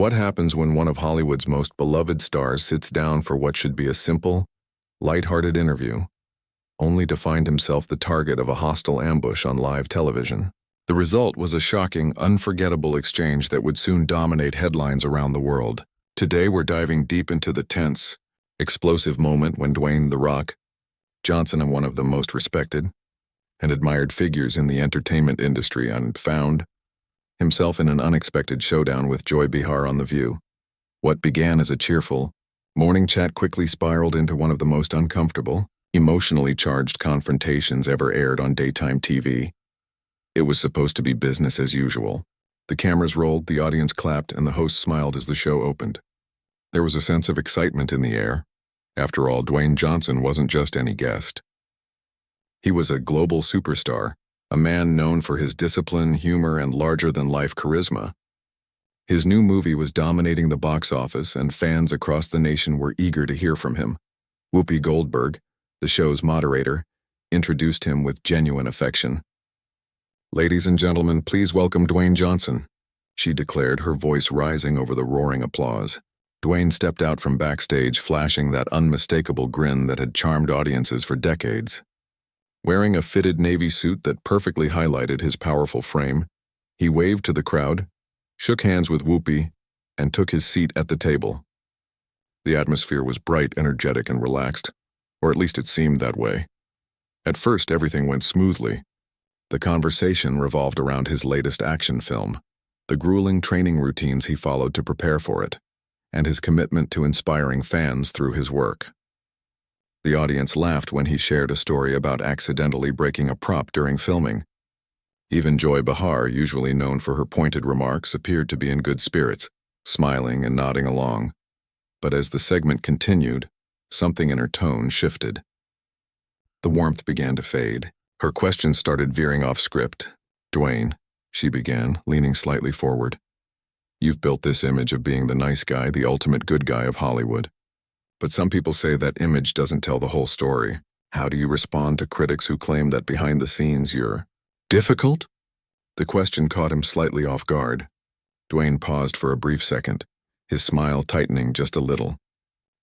What happens when one of Hollywood's most beloved stars sits down for what should be a simple, light-hearted interview, only to find himself the target of a hostile ambush on live television? The result was a shocking, unforgettable exchange that would soon dominate headlines around the world. Today we're diving deep into the tense, explosive moment when Dwayne "The Rock" Johnson, one of the most respected and admired figures in the entertainment industry, found himself in an unexpected showdown with Joy Behar on The View. What began as a cheerful morning chat quickly spiraled into one of the most uncomfortable, emotionally charged confrontations ever aired on daytime TV. It was supposed to be business as usual. The cameras rolled, the audience clapped, and the host smiled as the show opened. There was a sense of excitement in the air. After all, Dwayne Johnson wasn't just any guest. He was a global superstar, a man known for his discipline, humor, and larger-than-life charisma. His new movie was dominating the box office, and fans across the nation were eager to hear from him. Whoopi Goldberg, the show's moderator, introduced him with genuine affection. "Ladies and gentlemen, please welcome Dwayne Johnson," she declared, her voice rising over the roaring applause. Dwayne stepped out from backstage, flashing that unmistakable grin that had charmed audiences for decades. Wearing a fitted navy suit that perfectly highlighted his powerful frame, he waved to the crowd, shook hands with Whoopi, and took his seat at the table. The atmosphere was bright, energetic, and relaxed, or at least it seemed that way. At first, everything went smoothly. The conversation revolved around his latest action film, the grueling training routines he followed to prepare for it, and his commitment to inspiring fans through his work. The audience laughed when he shared a story about accidentally breaking a prop during filming. Even Joy Behar, usually known for her pointed remarks, appeared to be in good spirits, smiling and nodding along. But as the segment continued, something in her tone shifted. The warmth began to fade. Her questions started veering off script. "Dwayne," she began, leaning slightly forward, "you've built this image of being the nice guy, the ultimate good guy of Hollywood. But some people say that image doesn't tell the whole story. How do you respond to critics who claim that behind the scenes you're difficult?" The question caught him slightly off guard. Dwayne paused for a brief second, his smile tightening just a little.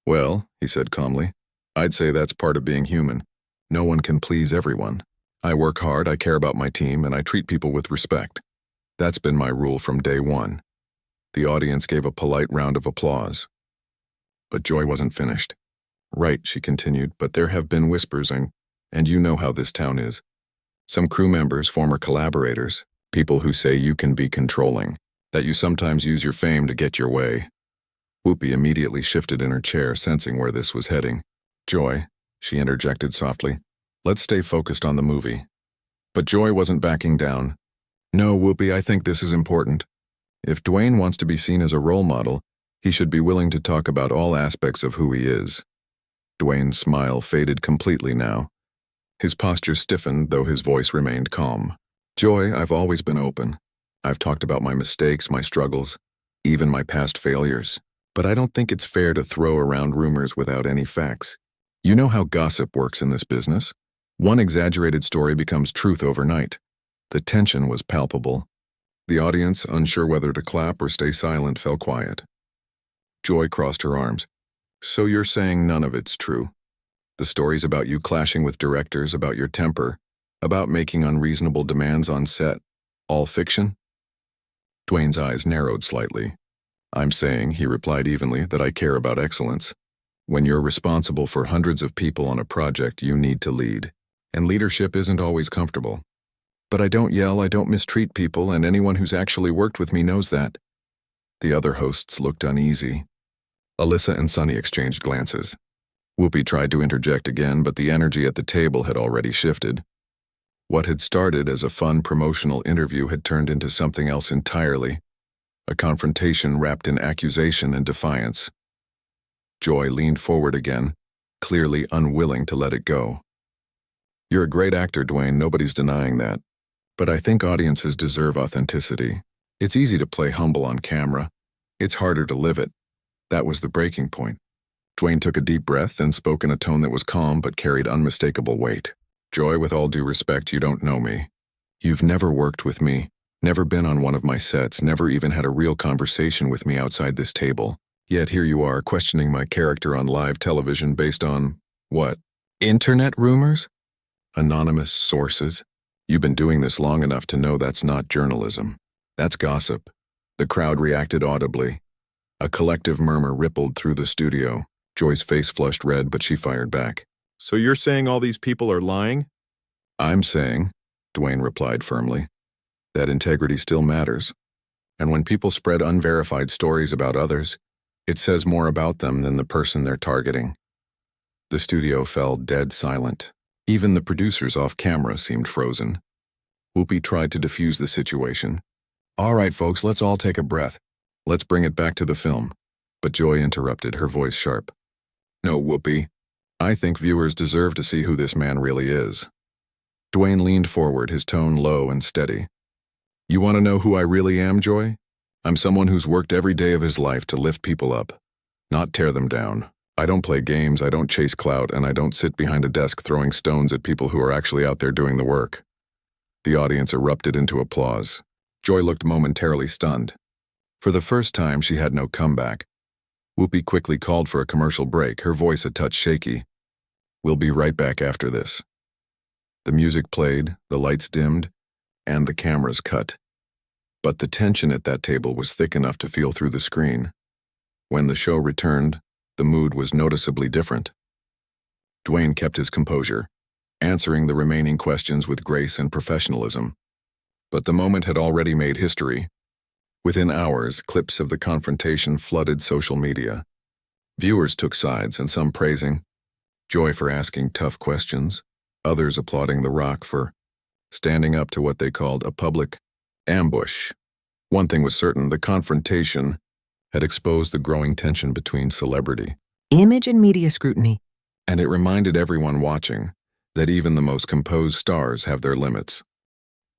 "Well," he said calmly, "I'd say that's part of being human. No one can please everyone. I work hard, I care about my team, and I treat people with respect. That's been my rule from day one." The audience gave a polite round of applause. But Joy wasn't finished. "Right," she continued, "but there have been whispers, and you know how this town is. Some crew members, former collaborators, people who say you can be controlling, that you sometimes use your fame to get your way." Whoopi immediately shifted in her chair, sensing where this was heading. "Joy," she interjected softly, "let's stay focused on the movie." But Joy wasn't backing down. "No, Whoopi, I think this is important. If Dwayne wants to be seen as a role model, he should be willing to talk about all aspects of who he is." Dwayne's smile faded completely now. His posture stiffened, though his voice remained calm. "Joy, I've always been open. I've talked about my mistakes, my struggles, even my past failures. But I don't think it's fair to throw around rumors without any facts. You know how gossip works in this business. One exaggerated story becomes truth overnight." The tension was palpable. The audience, unsure whether to clap or stay silent, fell quiet. Joy crossed her arms. "So you're saying none of it's true? The stories about you clashing with directors, about your temper, about making unreasonable demands on set, all fiction?" Dwayne's eyes narrowed slightly. "I'm saying," he replied evenly, "that I care about excellence. When you're responsible for hundreds of people on a project, you need to lead. And leadership isn't always comfortable. But I don't yell, I don't mistreat people, and anyone who's actually worked with me knows that." The other hosts looked uneasy. Alyssa and Sunny exchanged glances. Whoopi tried to interject again, but the energy at the table had already shifted. What had started as a fun promotional interview had turned into something else entirely, a confrontation wrapped in accusation and defiance. Joy leaned forward again, clearly unwilling to let it go. "You're a great actor, Dwayne, nobody's denying that. But I think audiences deserve authenticity. It's easy to play humble on camera. It's harder to live it." That was the breaking point. Dwayne took a deep breath and spoke in a tone that was calm but carried unmistakable weight. "Joy, with all due respect, you don't know me. You've never worked with me. Never been on one of my sets, never even had a real conversation with me outside this table. Yet here you are, questioning my character on live television based on, what? Internet rumors? Anonymous sources? You've been doing this long enough to know that's not journalism. That's gossip. The crowd reacted audibly. A collective murmur rippled through the studio. Joy's face flushed red, but she fired back. So you're saying all these people are lying? I'm saying, Dwayne replied firmly, that integrity still matters. And when people spread unverified stories about others, it says more about them than the person they're targeting. The studio fell dead silent. Even the producers off camera seemed frozen. Whoopi tried to defuse the situation. All right, folks, let's all take a breath. Let's bring it back to the film. But Joy interrupted, her voice sharp. No, Whoopi. I think viewers deserve to see who this man really is. Dwayne leaned forward, his tone low and steady. You want to know who I really am, Joy? I'm someone who's worked every day of his life to lift people up, not tear them down. I don't play games, I don't chase clout, and I don't sit behind a desk throwing stones at people who are actually out there doing the work. The audience erupted into applause. Joy looked momentarily stunned. For the first time, she had no comeback. Whoopi quickly called for a commercial break, her voice a touch shaky. We'll be right back after this. The music played, the lights dimmed, and the cameras cut. But the tension at that table was thick enough to feel through the screen. When the show returned, the mood was noticeably different. Dwayne kept his composure, answering the remaining questions with grace and professionalism. But the moment had already made history. Within hours, clips of the confrontation flooded social media. Viewers took sides, and some praising Joy for asking tough questions, others applauding The Rock for standing up to what they called a public ambush. One thing was certain, the confrontation had exposed the growing tension between celebrity, image and media scrutiny, and it reminded everyone watching that even the most composed stars have their limits.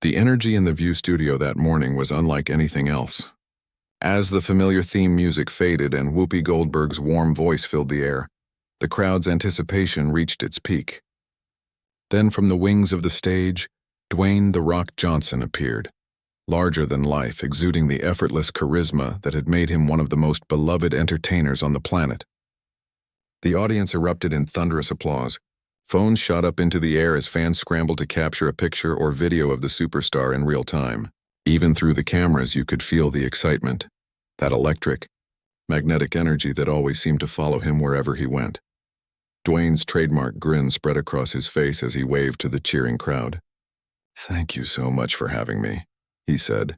The energy in the View studio that morning was unlike anything else. As the familiar theme music faded and Whoopi Goldberg's warm voice filled the air, the crowd's anticipation reached its peak. Then from the wings of the stage, Dwayne "The Rock" Johnson appeared, larger than life, exuding the effortless charisma that had made him one of the most beloved entertainers on the planet. The audience erupted in thunderous applause. Phones shot up into the air as fans scrambled to capture a picture or video of the superstar in real time. Even through the cameras, you could feel the excitement, that electric, magnetic energy that always seemed to follow him wherever he went. Dwayne's trademark grin spread across his face as he waved to the cheering crowd. Thank you so much for having me, he said,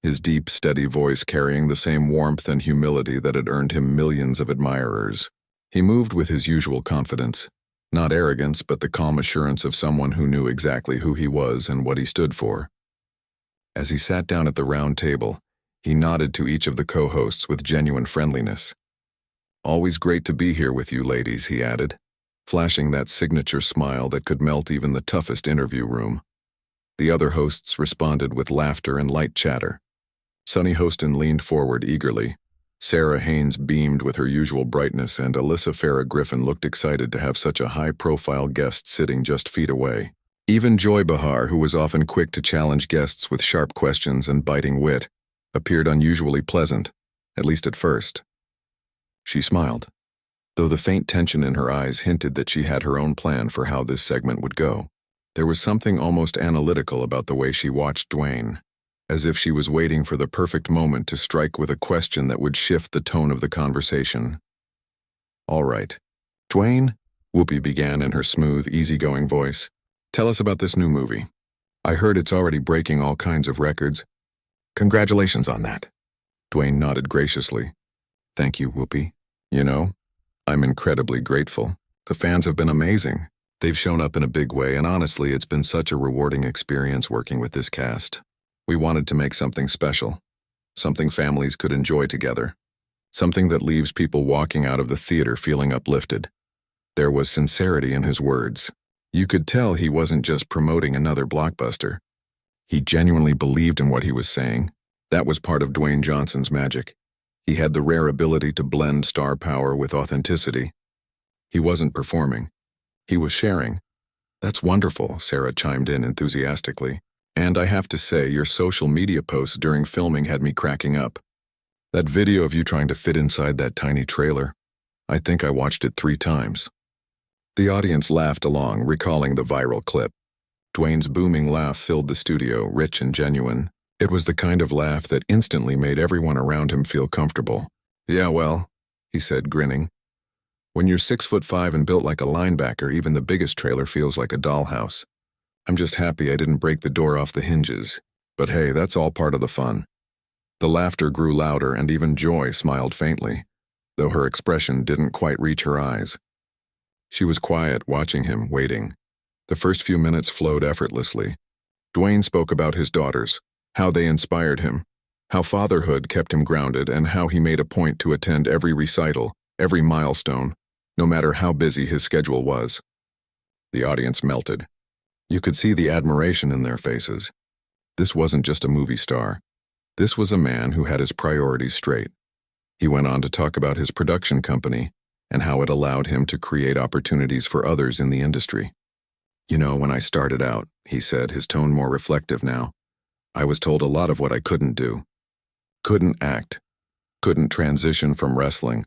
his deep, steady voice carrying the same warmth and humility that had earned him millions of admirers. He moved with his usual confidence, not arrogance, but the calm assurance of someone who knew exactly who he was and what he stood for. As he sat down at the round table, he nodded to each of the co-hosts with genuine friendliness. Always great to be here with you, ladies, he added, flashing that signature smile that could melt even the toughest interview room. The other hosts responded with laughter and light chatter. Sonny Hostin leaned forward eagerly. Sarah Haynes beamed with her usual brightness, and Alyssa Farrah Griffin looked excited to have such a high-profile guest sitting just feet away. Even Joy Behar, who was often quick to challenge guests with sharp questions and biting wit, appeared unusually pleasant, at least at first. She smiled, though the faint tension in her eyes hinted that she had her own plan for how this segment would go. There was something almost analytical about the way she watched Dwayne, as if she was waiting for the perfect moment to strike with a question that would shift the tone of the conversation. All right. Dwayne, Whoopi began in her smooth, easygoing voice, tell us about this new movie. I heard it's already breaking all kinds of records. Congratulations on that. Dwayne nodded graciously. Thank you, Whoopi. You know, I'm incredibly grateful. The fans have been amazing. They've shown up in a big way, and honestly, it's been such a rewarding experience working with this cast. We wanted to make something special, something families could enjoy together, something that leaves people walking out of the theater feeling uplifted. There was sincerity in his words. You could tell he wasn't just promoting another blockbuster. He genuinely believed in what he was saying. That was part of Dwayne Johnson's magic. He had the rare ability to blend star power with authenticity. He wasn't performing. He was sharing. That's wonderful, Sarah chimed in enthusiastically. And I have to say, your social media posts during filming had me cracking up. That video of you trying to fit inside that tiny trailer, I think I watched it 3 times. The audience laughed along, recalling the viral clip. Dwayne's booming laugh filled the studio, rich and genuine. It was the kind of laugh that instantly made everyone around him feel comfortable. "Yeah, well," he said, grinning. "When you're 6'5" and built like a linebacker, even the biggest trailer feels like a dollhouse. I'm just happy I didn't break the door off the hinges. But hey, that's all part of the fun." The laughter grew louder, and even Joy smiled faintly, though her expression didn't quite reach her eyes. She was quiet, watching him, waiting. The first few minutes flowed effortlessly. Dwayne spoke about his daughters, how they inspired him, how fatherhood kept him grounded, and how he made a point to attend every recital, every milestone, no matter how busy his schedule was. The audience melted. You could see the admiration in their faces. This wasn't just a movie star. This was a man who had his priorities straight. He went on to talk about his production company and how it allowed him to create opportunities for others in the industry. "You know, when I started out," he said, his tone more reflective now, "I was told a lot of what I couldn't do. Couldn't act, couldn't transition from wrestling,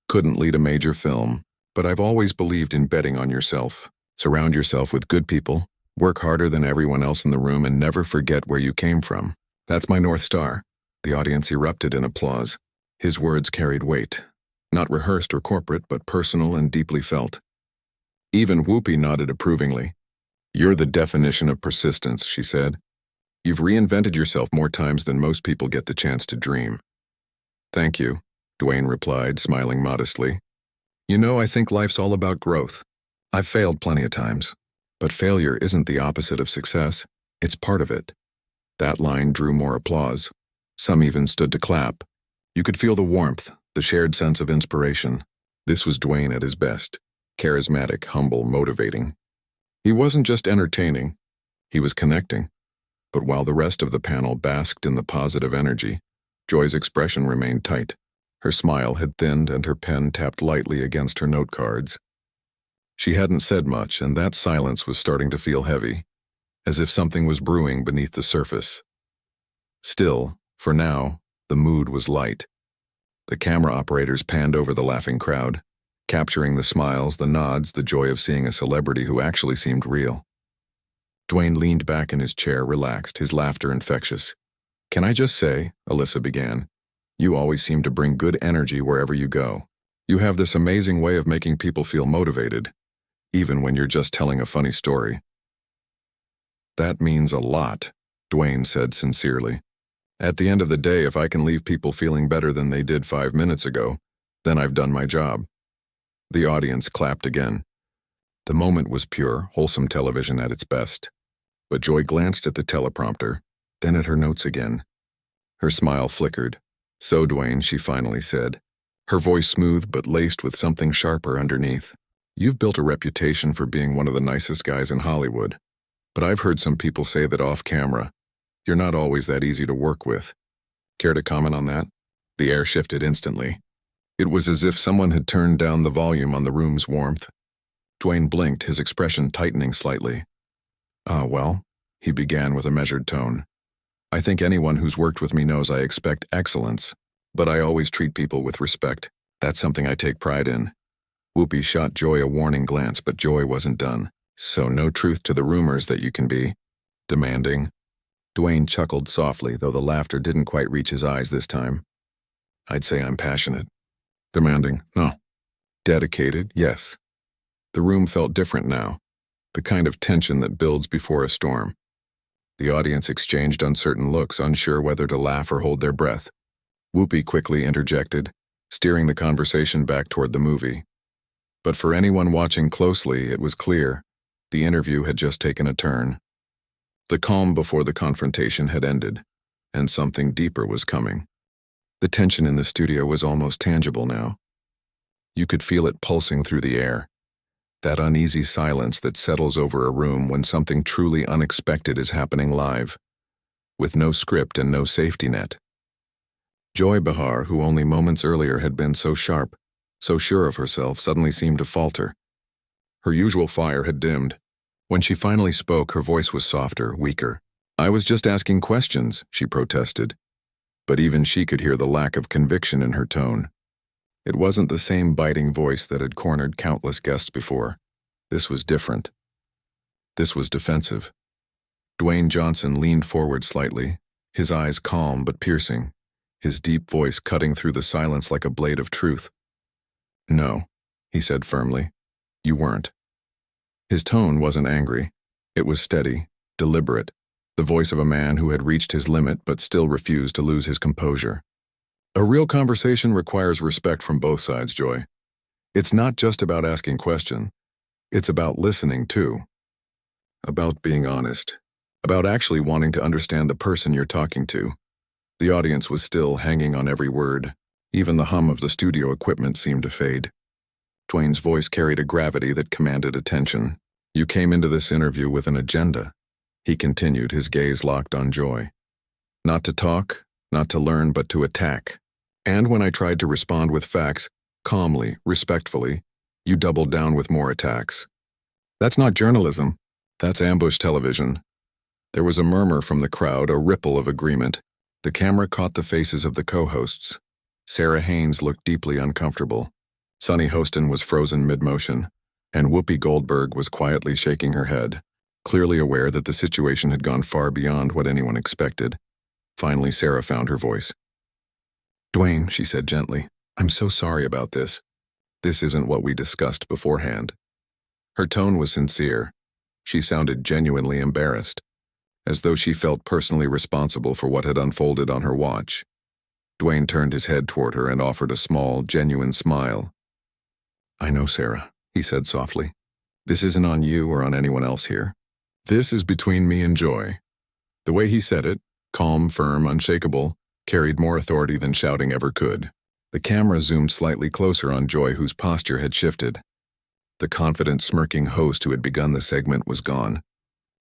couldn't lead a major film, but I've always believed in betting on yourself. Surround yourself with good people, work harder than everyone else in the room, and never forget where you came from. That's my North Star." The audience erupted in applause. His words carried weight, not rehearsed or corporate, but personal and deeply felt. Even Whoopi nodded approvingly. "You're the definition of persistence," she said. "You've reinvented yourself more times than most people get the chance to dream." "Thank you," Dwayne replied, smiling modestly. "You know, I think life's all about growth. I've failed plenty of times, but failure isn't the opposite of success. It's part of it." That line drew more applause. Some even stood to clap. You could feel the warmth, the shared sense of inspiration. This was Dwayne at his best. Charismatic, humble, motivating. He wasn't just entertaining, he was connecting. But while the rest of the panel basked in the positive energy, Joy's expression remained tight. Her smile had thinned and her pen tapped lightly against her note cards. She hadn't said much, and that silence was starting to feel heavy, as if something was brewing beneath the surface. Still, for now, the mood was light. The camera operators panned over the laughing crowd, capturing the smiles, the nods, the joy of seeing a celebrity who actually seemed real. Dwayne leaned back in his chair, relaxed, his laughter infectious. "Can I just say," Alyssa began, "you always seem to bring good energy wherever you go. You have this amazing way of making people feel motivated, even when you're just telling a funny story." "That means a lot," Dwayne said sincerely. "At the end of the day, if I can leave people feeling better than they did 5 minutes ago, then I've done my job." The audience clapped again. The moment was pure, wholesome television at its best. But Joy glanced at the teleprompter, then at her notes again. Her smile flickered. "So, Dwayne," she finally said, her voice smooth but laced with something sharper underneath. "You've built a reputation for being one of the nicest guys in Hollywood. But I've heard some people say that off camera, you're not always that easy to work with. Care to comment on that?" The air shifted instantly. It was as if someone had turned down the volume on the room's warmth. Dwayne blinked, his expression tightening slightly. Well," he began with a measured tone. "I think anyone who's worked with me knows I expect excellence, but I always treat people with respect. That's something I take pride in." Whoopi shot Joy a warning glance, but Joy wasn't done. "So no truth to the rumors that you can be demanding?" Dwayne chuckled softly, though the laughter didn't quite reach his eyes this time. "I'd say I'm passionate. Demanding? No. Dedicated? Yes." The room felt different now, the kind of tension that builds before a storm. The audience exchanged uncertain looks, unsure whether to laugh or hold their breath. Whoopi quickly interjected, steering the conversation back toward the movie. But for anyone watching closely, it was clear the interview had just taken a turn. The calm before the confrontation had ended, and something deeper was coming. The tension in the studio was almost tangible now. You could feel it pulsing through the air, that uneasy silence that settles over a room when something truly unexpected is happening live, with no script and no safety net. Joy Behar, who only moments earlier had been so sharp, so sure of herself, suddenly seemed to falter. Her usual fire had dimmed. When she finally spoke, her voice was softer, weaker. I was just asking questions, she protested. But even she could hear the lack of conviction in her tone. It wasn't the same biting voice that had cornered countless guests before. This was different. This was defensive. Dwayne Johnson leaned forward slightly, his eyes calm but piercing, his deep voice cutting through the silence like a blade of truth. No, he said firmly. You weren't. His tone wasn't angry. It was steady, deliberate, the voice of a man who had reached his limit but still refused to lose his composure. A real conversation requires respect from both sides, Joy. It's not just about asking questions. It's about listening, too. About being honest. About actually wanting to understand the person you're talking to. The audience was still hanging on every word. Even the hum of the studio equipment seemed to fade. Dwayne's voice carried a gravity that commanded attention. You came into this interview with an agenda. He continued, his gaze locked on Joy. Not to talk, not to learn, but to attack. And when I tried to respond with facts, calmly, respectfully, you doubled down with more attacks. That's not journalism. That's ambush television. There was a murmur from the crowd, a ripple of agreement. The camera caught the faces of the co-hosts. Sarah Haynes looked deeply uncomfortable. Sunny Hostin was frozen mid-motion, and Whoopi Goldberg was quietly shaking her head, clearly aware that the situation had gone far beyond what anyone expected. Finally, Sarah found her voice. Dwayne, she said gently, I'm so sorry about this. This isn't what we discussed beforehand. Her tone was sincere. She sounded genuinely embarrassed, as though she felt personally responsible for what had unfolded on her watch. Dwayne turned his head toward her and offered a small, genuine smile. I know, Sarah, he said softly. This isn't on you or on anyone else here. This is between me and Joy. The way he said it, calm, firm, unshakable, carried more authority than shouting ever could. The camera zoomed slightly closer on Joy, whose posture had shifted. The confident, smirking host who had begun the segment was gone.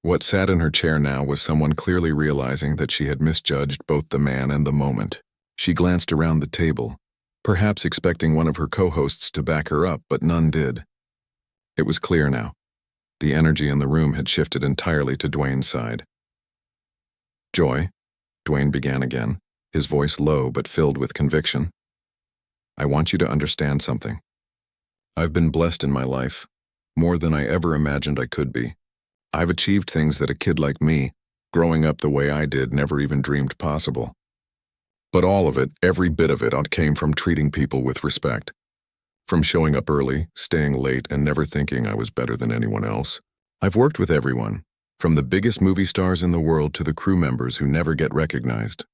What sat in her chair now was someone clearly realizing that she had misjudged both the man and the moment. She glanced around the table, perhaps expecting one of her co-hosts to back her up, but none did. It was clear now. The energy in the room had shifted entirely to Dwayne's side. Joy, Dwayne began again, his voice low but filled with conviction. I want you to understand something. I've been blessed in my life, more than I ever imagined I could be. I've achieved things that a kid like me, growing up the way I did, never even dreamed possible. But all of it, every bit of it, came from treating people with respect. From showing up early, staying late, and never thinking I was better than anyone else. I've worked with everyone, from the biggest movie stars in the world to the crew members who never get recognized.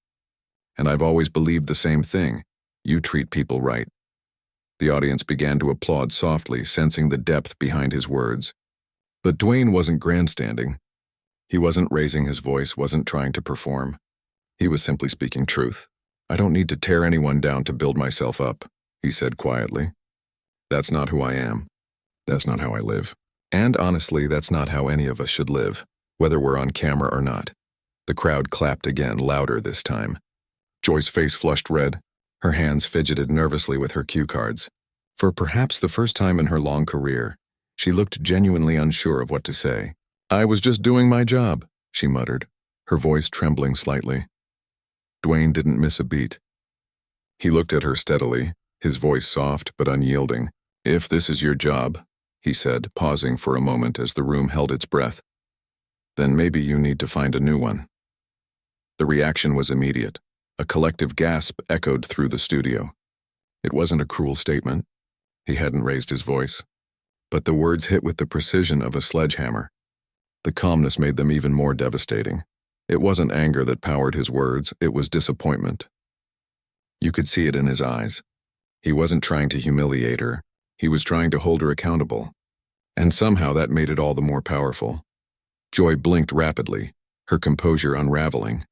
And I've always believed the same thing. You treat people right. The audience began to applaud softly, sensing the depth behind his words. But Dwayne wasn't grandstanding. He wasn't raising his voice, wasn't trying to perform. He was simply speaking truth. I don't need to tear anyone down to build myself up, he said quietly. That's not who I am. That's not how I live. And honestly, that's not how any of us should live, whether we're on camera or not. The crowd clapped again, louder this time. Joy's face flushed red. Her hands fidgeted nervously with her cue cards. For perhaps the first time in her long career, she looked genuinely unsure of what to say. I was just doing my job, she muttered, her voice trembling slightly. Dwayne didn't miss a beat. He looked at her steadily, his voice soft but unyielding. If this is your job, he said, pausing for a moment as the room held its breath, then maybe you need to find a new one. The reaction was immediate. A collective gasp echoed through the studio. It wasn't a cruel statement. He hadn't raised his voice. But the words hit with the precision of a sledgehammer. The calmness made them even more devastating. It wasn't anger that powered his words, it was disappointment. You could see it in his eyes. He wasn't trying to humiliate her. He was trying to hold her accountable. And somehow that made it all the more powerful. Joy blinked rapidly, her composure unraveling.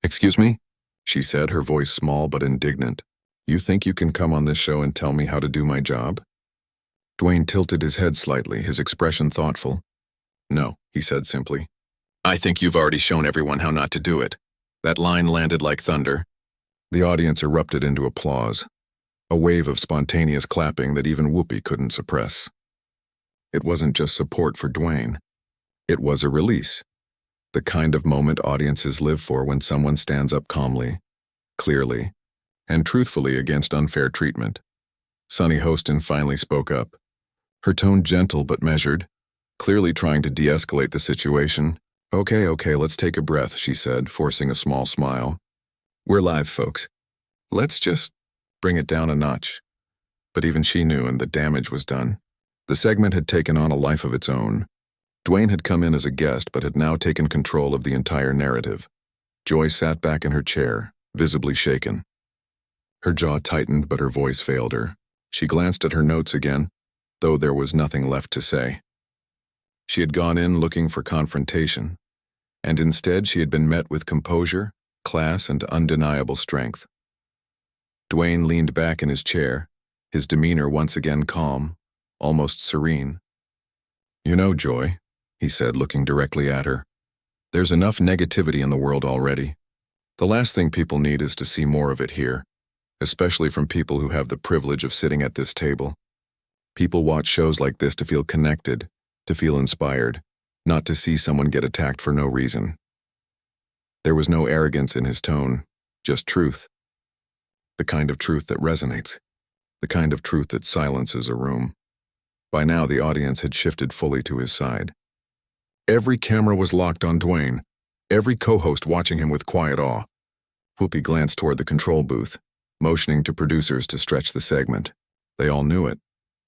Excuse me? She said, her voice small but indignant. You think you can come on this show and tell me how to do my job? Dwayne tilted his head slightly, his expression thoughtful. No, he said simply. I think you've already shown everyone how not to do it. That line landed like thunder. The audience erupted into applause, a wave of spontaneous clapping that even Whoopi couldn't suppress. It wasn't just support for Dwayne. It was a release. The kind of moment audiences live for when someone stands up calmly, clearly, and truthfully against unfair treatment. Sunny Hostin finally spoke up, her tone gentle but measured, clearly trying to de-escalate the situation. Okay, let's take a breath, she said, forcing a small smile. We're live, folks. Let's just bring it down a notch. But even she knew, and the damage was done. The segment had taken on a life of its own. Dwayne had come in as a guest but had now taken control of the entire narrative. Joy sat back in her chair, visibly shaken. Her jaw tightened, but her voice failed her. She glanced at her notes again, though there was nothing left to say. She had gone in looking for confrontation, and instead she had been met with composure, class, and undeniable strength. Dwayne leaned back in his chair, his demeanor once again calm, almost serene. You know, Joy, he said, looking directly at her, there's enough negativity in the world already. The last thing people need is to see more of it here, especially from people who have the privilege of sitting at this table. People watch shows like this to feel connected, to feel inspired, not to see someone get attacked for no reason. There was no arrogance in his tone, just truth. The kind of truth that resonates, the kind of truth that silences a room. By now, the audience had shifted fully to his side. Every camera was locked on Dwayne, every co-host watching him with quiet awe. Whoopi glanced toward the control booth, motioning to producers to stretch the segment. They all knew it.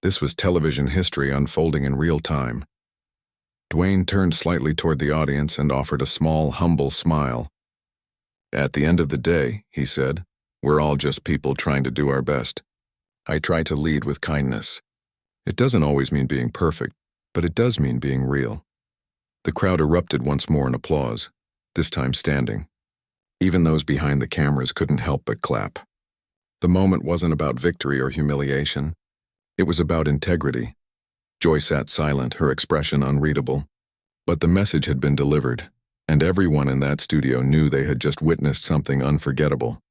This was television history unfolding in real time. Dwayne turned slightly toward the audience and offered a small, humble smile. At the end of the day, he said, we're all just people trying to do our best. I try to lead with kindness. It doesn't always mean being perfect, but it does mean being real. The crowd erupted once more in applause, this time standing. Even those behind the cameras couldn't help but clap. The moment wasn't about victory or humiliation. It was about integrity. Joy sat silent, her expression unreadable. But the message had been delivered, and everyone in that studio knew they had just witnessed something unforgettable.